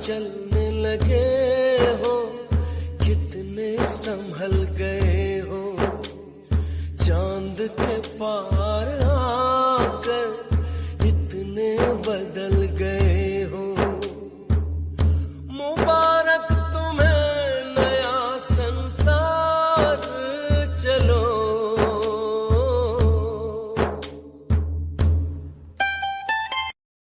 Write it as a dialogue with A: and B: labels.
A: चलने लगे हो, कितने संभल गए हो, चांद के पार आकर इतने बदल गए हो। मुबारक तुम्हें नया संसार